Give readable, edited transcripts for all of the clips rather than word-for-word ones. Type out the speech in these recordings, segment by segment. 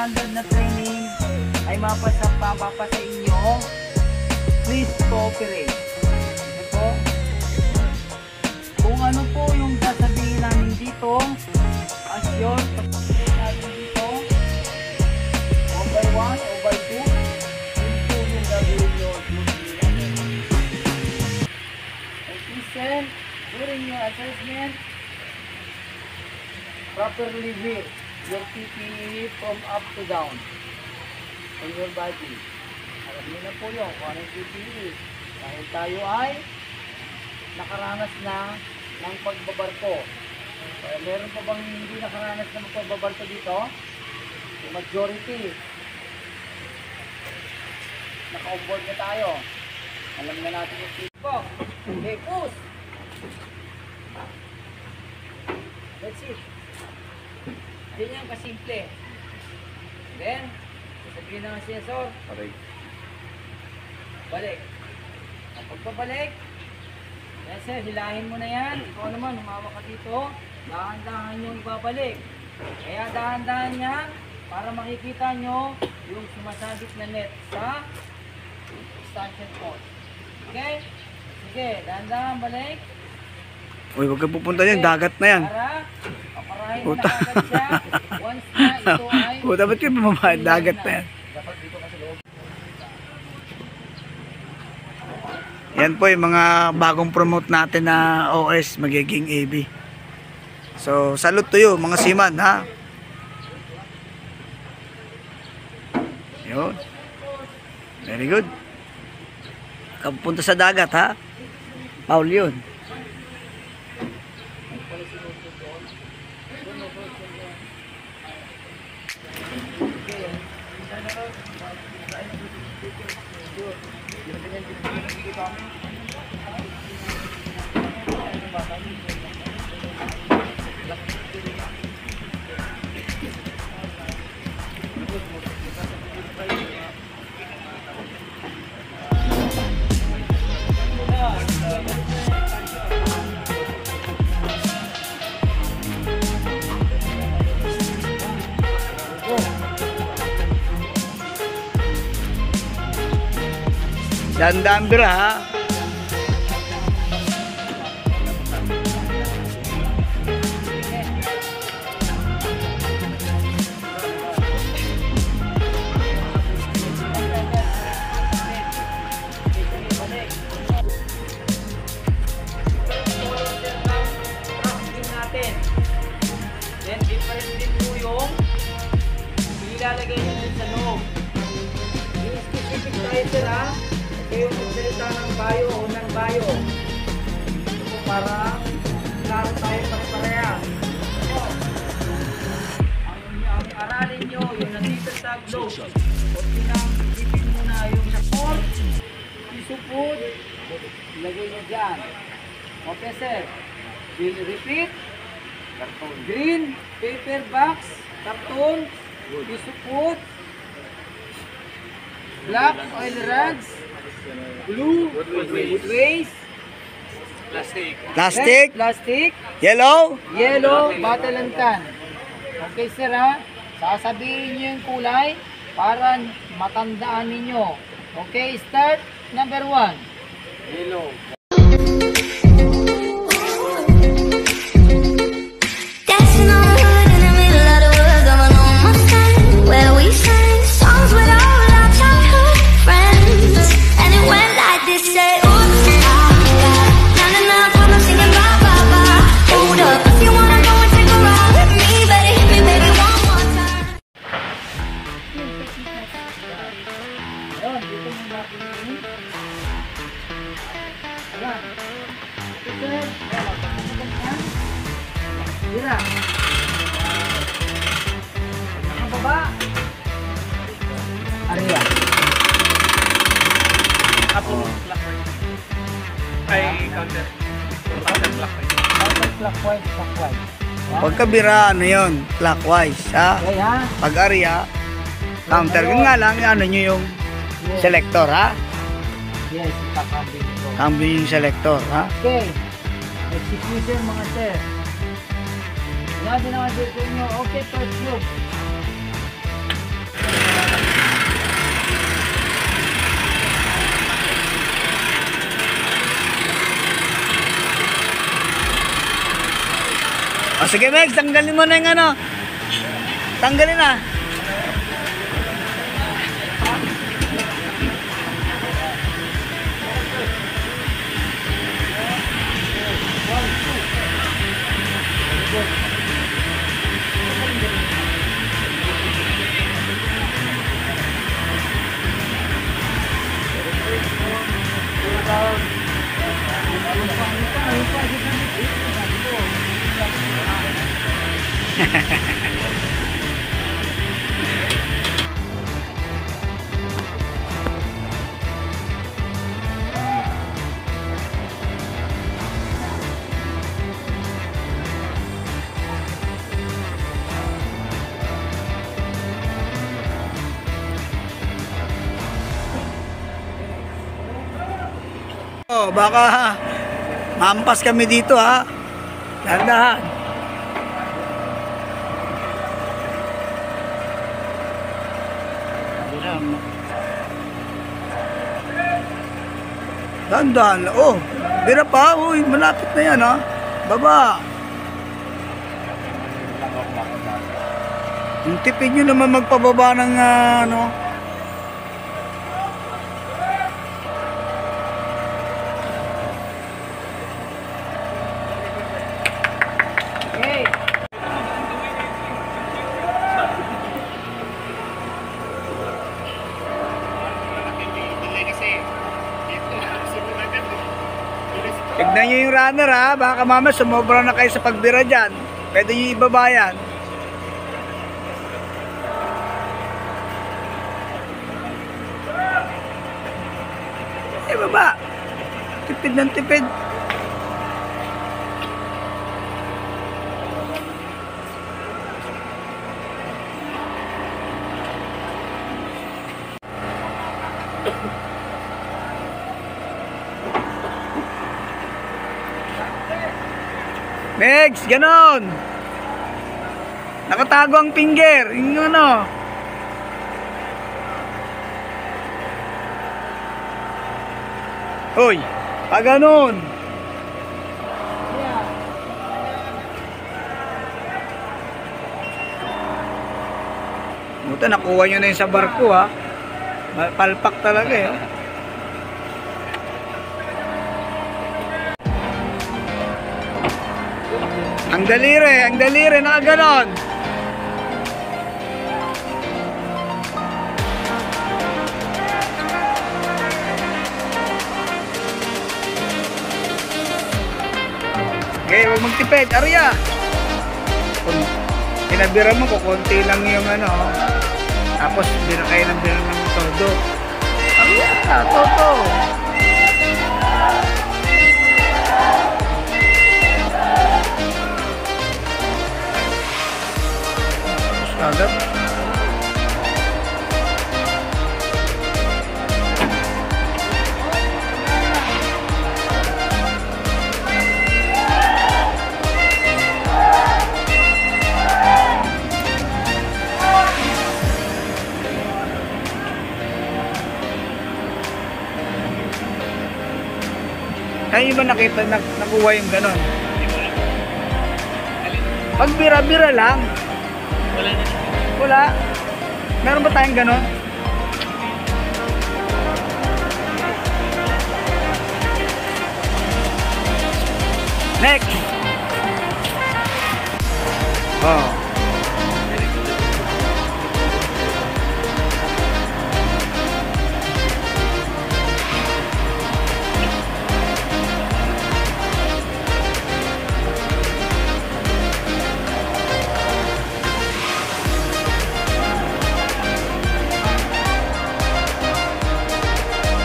standard na training ay mapapa sa inyo, please cooperate. Ano po? Kung ano po yung sasabihin namin dito, as your natin dito, o by 1 o by 2, yun po yung gagawin nyo. And listen, during your assessment, properly wear your PPE from up to down on your body. Alam niyo na po yun kung anong PPE. Dahil tayo ay nakaranas na ng pagbabarko. Meron pa bang hindi nakaranas ng pagbabarko dito? The majority. Naka-onboard na tayo. Alam na natin yung PPE. Okay, push! That's it. Ganyan kasimple. Then, sabihin ng sensor, balik. Ang pagbabalik, yan sir, hilahin mo na yan. Ikaw naman, humawak ka dito, dahan-dahan yung ibabalik. Kaya dahan-dahan yan, para makikita nyo yung sumasabit na net sa extension port. Okay? Sige, dahan-dahan balik. Uy, huwag ka pupunta yan, dagat na yan. Para, paparahin mo na agad siya. Once na ito ay... Puta, ba't kayo bumabahit? Dagat na yan. Dapat dito kasi loob. Yan po yung mga bagong promote natin na OS magiging AB. So, salute to you mga seaman, ha? Yun. Very good. Kapunta sa dagat, ha? Paul yun. Dandaan bira, ha? Then different din po yung ilalagay nyo din sa loob. Yung specific tayo sir, ha? Yung magsalita ng bayo o ng bayo. Ito po para klaro tayo pare-parehas. So, ang aralin nyo, yung nandito sa globe. O pinang-isipin mo na yung support, isupod, ilagay nyo dyan. Okay sir. Will repeat. Green paper box, carton, isupod, black oil rags, blue wood waste, Plastic, red plastic, yellow, bottle and can. Okay sir, ha? Sasabihin nyo yung kulay para matandaan ninyo. Okay, start. Number 1. Yellow. Tira. Nakababa. Area. Apo clockwise. Ay, counter. Counter clockwise. Counter clockwise, clockwise. pagkabira, ano yun, clockwise, ha? Okay, ha? Pag area, counter. Yun nga lang, ano nyo yung selector, ha? Yes, kakambing ito. Cambio yung selector, ha? Okay. Execution mga sir. Yan din naman dito nyo. Okay, first loop. O sige, Megs, tanggalin mo na yung ano. Tanggalin na. Oh, baka mampas kami dito ha. Dahan-dahan. Dahan-dahan. Oh, bira pa. Uy, malapit na yan ha. Baba. Yung tipid nyo naman magpababa ng ano. Okay. Tignan nyo yung runner ha. Baka mama sumobra na kayo sa pagbira dyan. Pwede nyo ibaba yan. Baba. Tipid ng tipid. Megs, ganon. Nakatago ang finger. Yung ano. Hoy, pag ganon. Buta, nakuha nyo na yun sa barko ha. Palpak talaga eh. Ang daliri, nakaganon. Okay, huwag magtipid, Arya. Kung pinabira mo, kukunti lang yung ano. Tapos, bira kayo ng bira ng todo. Arya, toto. Agad. Kaya ba nakita nakuha yung ganon? Pag bira-bira lang. Wala. Meron ba tayong ganon? Next. Oh.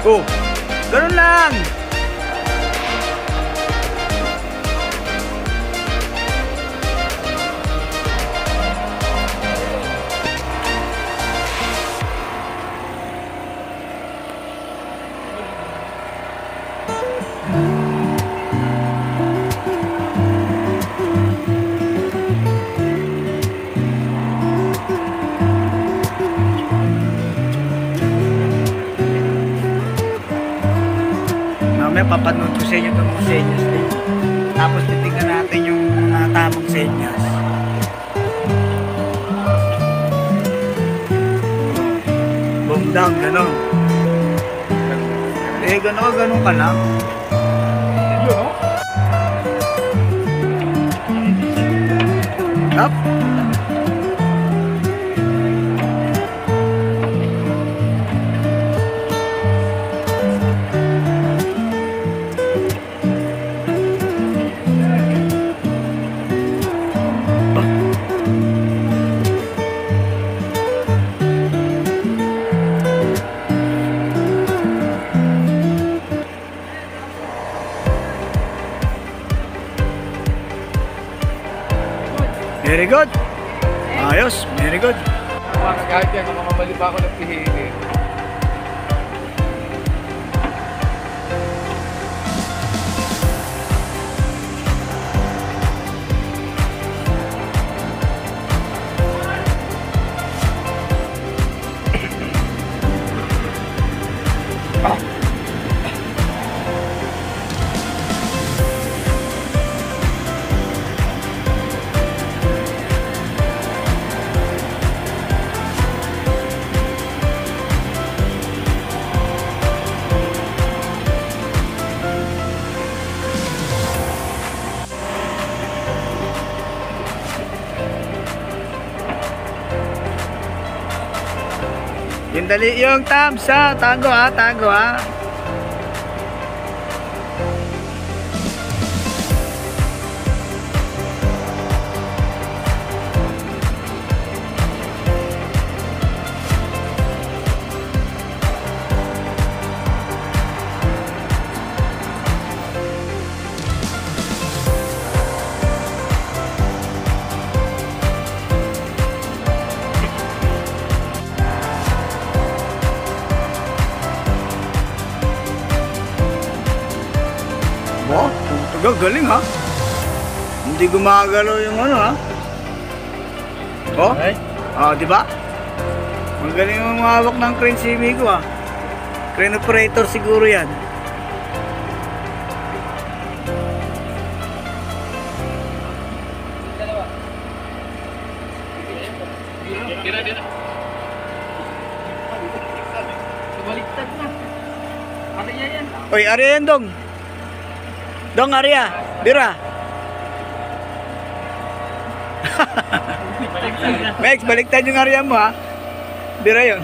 Oh, ganun lang. Mamaya papanood ko sa inyo itong mga senyas. Tapos titignan natin yung tamang senyas. Boom down, gano'n. Eh, gano'n ka lang. Up. Very good. Ayos, very good. Kahit yan, makamamali pa ako ng pihili. Yung dali yung tabs ha. Tago ha, tago ha. Oh, galing ha. Hindi gumagalaw yung ano ha. Oh, di ba? Magaling yung mahawak ng crane si Migo ha. Crane operator siguro yan. Dalawa. Dira. Baliktad na. Ano yan? Oy, Arya yan dong. Dong, Arya. Bira. Mex, baliktad yung Arya mo ha. Bira yun.